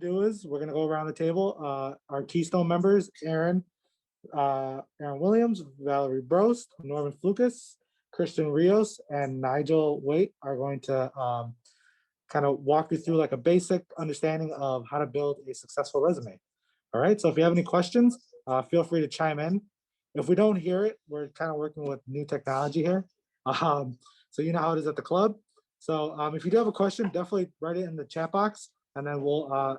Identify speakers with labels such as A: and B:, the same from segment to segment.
A: Do is we're gonna go around the table. Our Keystone members, Aaron Williams, Valerie Brost, Norman Flukas, Christian Rios, and Nigel Waite are going to kind of walk you through like a basic understanding of how to build a successful resume. All right, so if you have any questions, feel free to chime in. If we don't hear it, we're kind of working with new technology here. So you know how it is at the club. So if you do have a question, definitely write it in the chat box and then we'll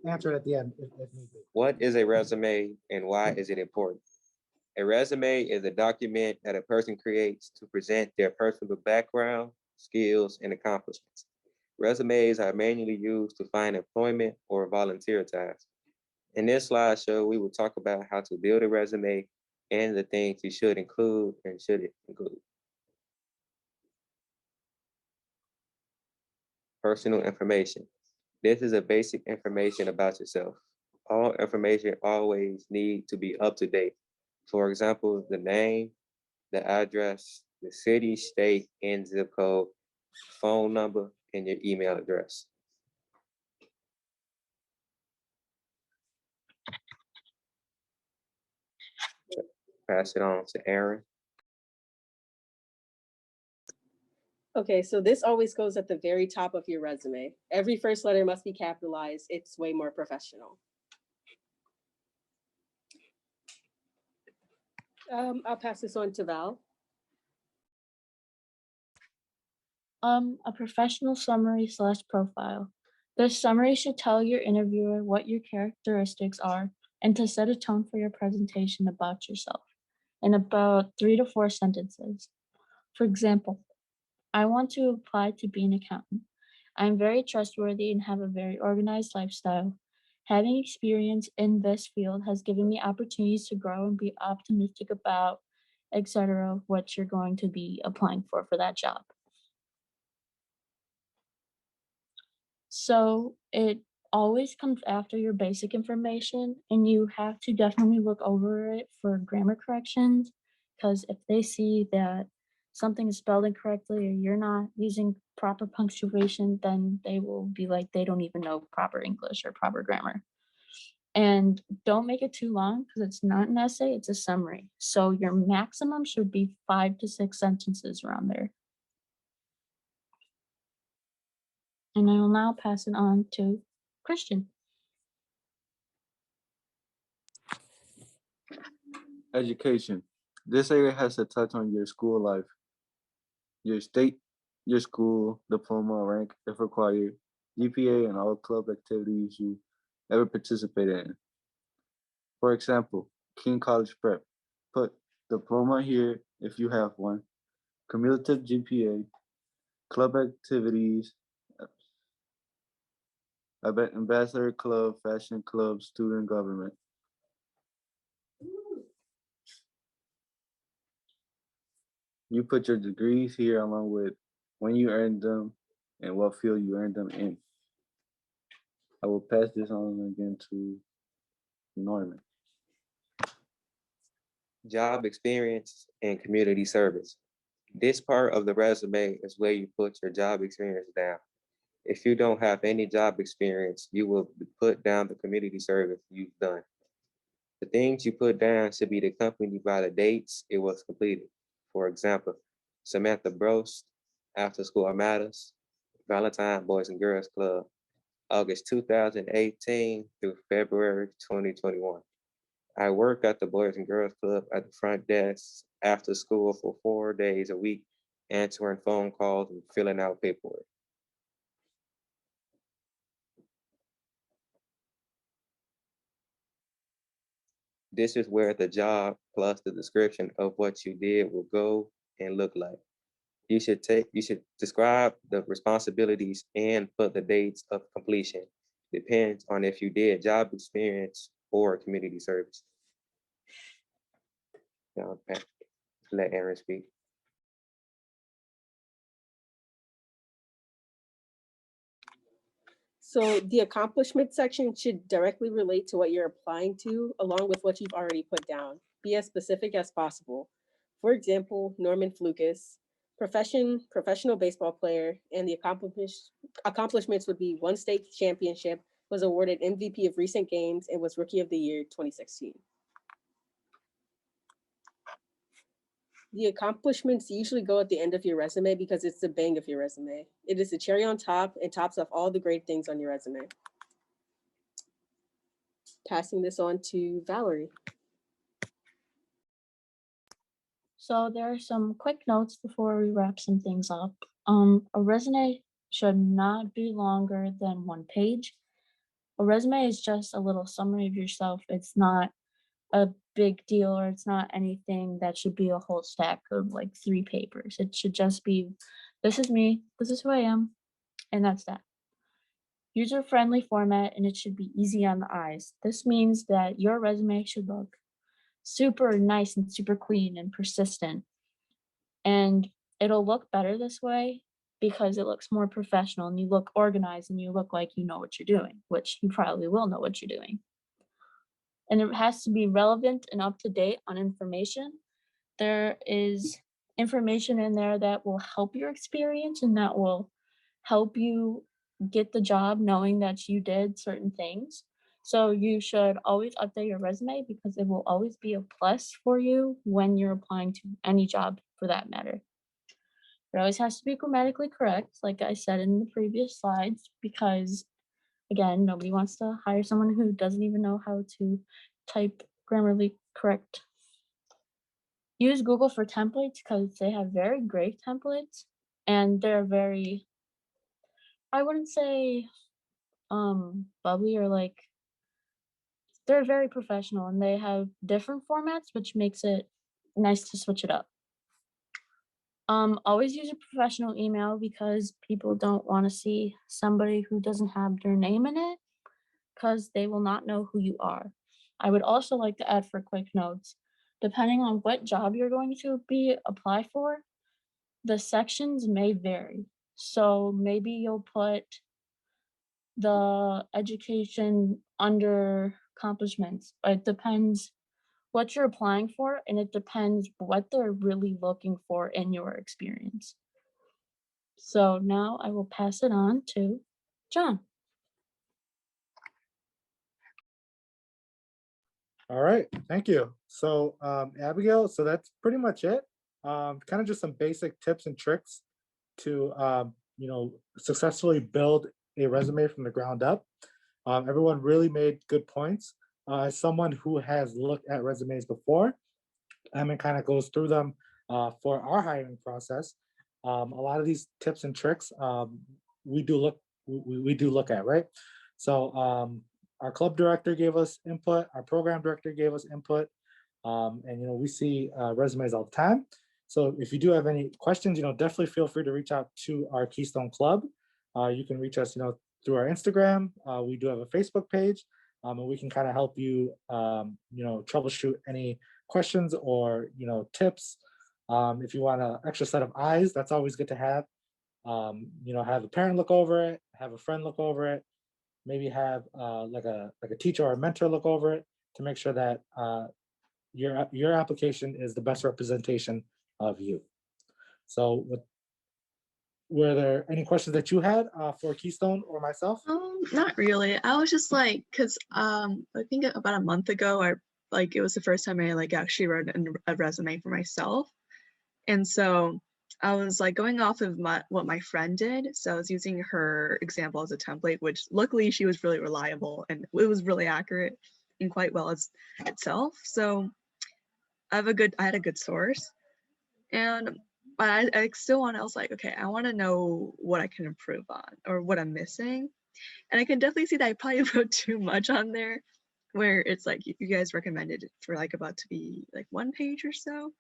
A: answer it at the end if need be.
B: What is a resume and why is it important? A resume is a document that a person creates to present their personal background, skills, and accomplishments. Resumes are mainly used to find employment or volunteer tasks. In this slideshow, we will talk about how to build a resume and the things you should include and shouldn't include. Personal information. This is a basic information about yourself. All information always need to be up to date. For example, the name, the address, the city, state, and zip code, phone number, and your email address. Pass it on to Aaron.
C: Okay, so this always goes at the very top of your resume. Every first letter must be capitalized. It's way more professional. I'll pass this on to Val.
D: A professional summary / profile. This summary should tell your interviewer what your characteristics are and to set a tone for your presentation about yourself in about 3 to 4 sentences. For example, I want to apply to be an accountant. I am very trustworthy and have a very organized lifestyle. Having experience in this field has given me opportunities to grow and be optimistic about, etc., what you're going to be applying for that job. So it always comes after your basic information, and you have to definitely look over it for grammar corrections, because if they see that something is spelled incorrectly or you're not using proper punctuation, then they will be like they don't even know proper English or proper grammar. And don't make it too long because it's not an essay, it's a summary. So your maximum should be 5 to 6 sentences around there. And I will now pass it on to Christian.
E: Education. This area has to touch on your school life, your state, your school, diploma, rank, if required, GPA, and all club activities you ever participated in. For example, King College Prep. Put diploma here if you have one, cumulative GPA, club activities, ambassador club, fashion club, student government. You put your degrees here along with when you earned them and what field you earned them in. I will pass this on again to Norman.
B: Job experience and community service. This part of the resume is where you put your job experience down. If you don't have any job experience, you will put down the community service you've done. The things you put down should be accompanied by the dates it was completed. For example, Samantha Brost, After School Matters, Valentine Boys and Girls Club, August 2018 through February 2021. I worked at the Boys and Girls Club at the front desk after school for 4 days a week, answering phone calls and filling out paperwork. This is where the job plus the description of what you did will go and look like. You should describe the responsibilities and put the dates of completion. Depends on if you did job experience or community service. Now, let Aaron speak.
C: So the accomplishment section should directly relate to what you're applying to, along with what you've already put down. Be as specific as possible. For example, Norman Flukas, professional baseball player, and the accomplishments would be 1 state championship, was awarded MVP of recent games, and was Rookie of the Year 2016. The accomplishments usually go at the end of your resume because it's the bang of your resume. It is the cherry on top and tops off all the great things on your resume. Passing this on to Valerie.
D: So there are some quick notes before we wrap some things up. A resume should not be longer than 1 page. A resume is just a little summary of yourself. It's not a big deal, or it's not anything that should be a whole stack of like 3 papers. It should just be, this is me, this is who I am, and that's that. User-friendly format, and it should be easy on the eyes. This means that your resume should look super nice and super clean and persistent. And it'll look better this way because it looks more professional and you look organized and you look like you know what you're doing, which you probably will know what you're doing. And it has to be relevant and up to date on information. There is information in there that will help your experience and that will help you get the job knowing that you did certain things. So you should always update your resume because it will always be a plus for you when you're applying to any job for that matter. It always has to be grammatically correct, like I said in the previous slides, because again, nobody wants to hire someone who doesn't even know how to type grammatically correct. Use Google for templates because they have very great templates and they're very, I wouldn't say bubbly or like, they're very professional and they have different formats, which makes it nice to switch it up. Always use a professional email because people don't want to see somebody who doesn't have their name in it because they will not know who you are. I would also like to add for quick notes, depending on what job you're going to apply for, the sections may vary. So maybe you'll put the education under accomplishments. It depends what you're applying for, and it depends what they're really looking for in your experience. So now I will pass it on to John.
A: All right, thank you. So Abigail, so that's pretty much it. Kind of just some basic tips and tricks to successfully build a resume from the ground up. Everyone really made good points. As someone who has looked at resumes before, and kind of goes through them for our hiring process, a lot of these tips and tricks we do look at, right? So our club director gave us input, our program director gave us input, and we see resumes all the time. So if you do have any questions, definitely feel free to reach out to our Keystone Club. You can reach us, through our Instagram. We do have a Facebook page, and we can kind of help you, troubleshoot any questions or tips. If you want an extra set of eyes, that's always good to have. Have a parent look over it, have a friend look over it, maybe have like a teacher or a mentor look over it to make sure that your application is the best representation of you. So were there any questions that you had for Keystone or myself?
F: Not really. I was just like, cause I think about a month ago, it was the first time I actually wrote a resume for myself, and so I was like going off of what my friend did. So I was using her example as a template, which luckily she was really reliable and it was really accurate and quite well as itself. So I had a good source, and but I still I was like, okay, I want to know what I can improve on or what I'm missing. And I can definitely see that I probably wrote too much on there, where it's like you guys recommended for about to be 1 page or so.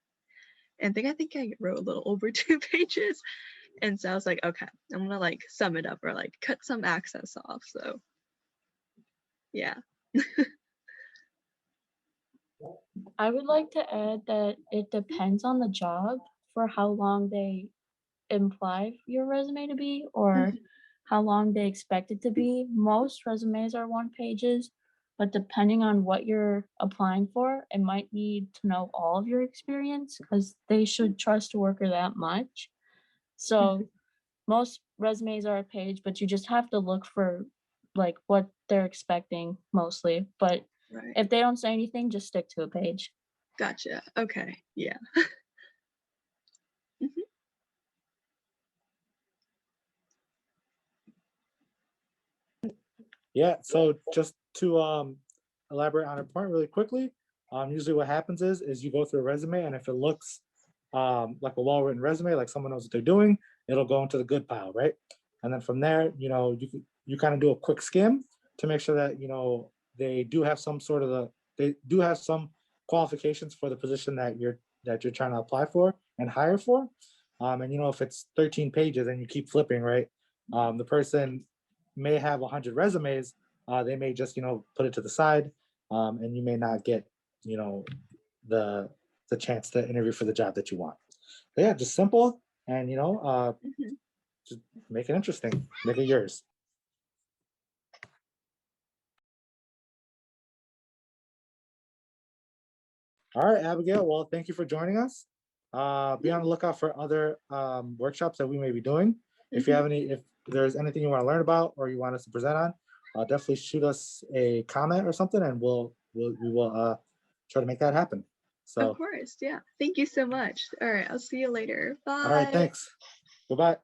F: And I think I wrote a little over 2 pages. And so I was like, okay, I'm gonna sum it up or cut some access off. So yeah.
D: I would like to add that it depends on the job for how long they imply your resume to be or how long they expect it to be. Most resumes are 1 pages, but depending on what you're applying for, it might need to know all of your experience because they should trust a worker that much. So most resumes are a page, but you just have to look for like what they're expecting mostly. But
F: Right.
D: if they don't say anything, just stick to a page.
F: Gotcha. Okay. Yeah. Mhm.
A: Yeah, so just to elaborate on a point really quickly, usually what happens is you go through a resume, and if it looks like a well-written resume, like someone knows what they're doing, it'll go into the good pile, right? And then from there, you kind of do a quick skim to make sure that they do have they do have some qualifications for the position that you're trying to apply for and hire for. And if it's 13 pages and you keep flipping, right? The person may have 100 resumes. They may just put it to the side, and you may not get the the chance to interview for the job that you want. But yeah, just simple, and
F: Mhm.
A: just make it interesting, make it yours. All right, Abigail. Well, thank you for joining us. Be
F: Yeah.
A: on the lookout for other workshops that we may be doing. If you
F: Mhm.
A: have if there's anything you want to learn about or you want us to present on, definitely shoot us a comment or something, and we will try to make that happen.
F: Of
A: So,
F: course. Yeah. Thank you so much. All right. I'll see you later.
A: all right,
F: Bye.
A: thanks. Goodbye.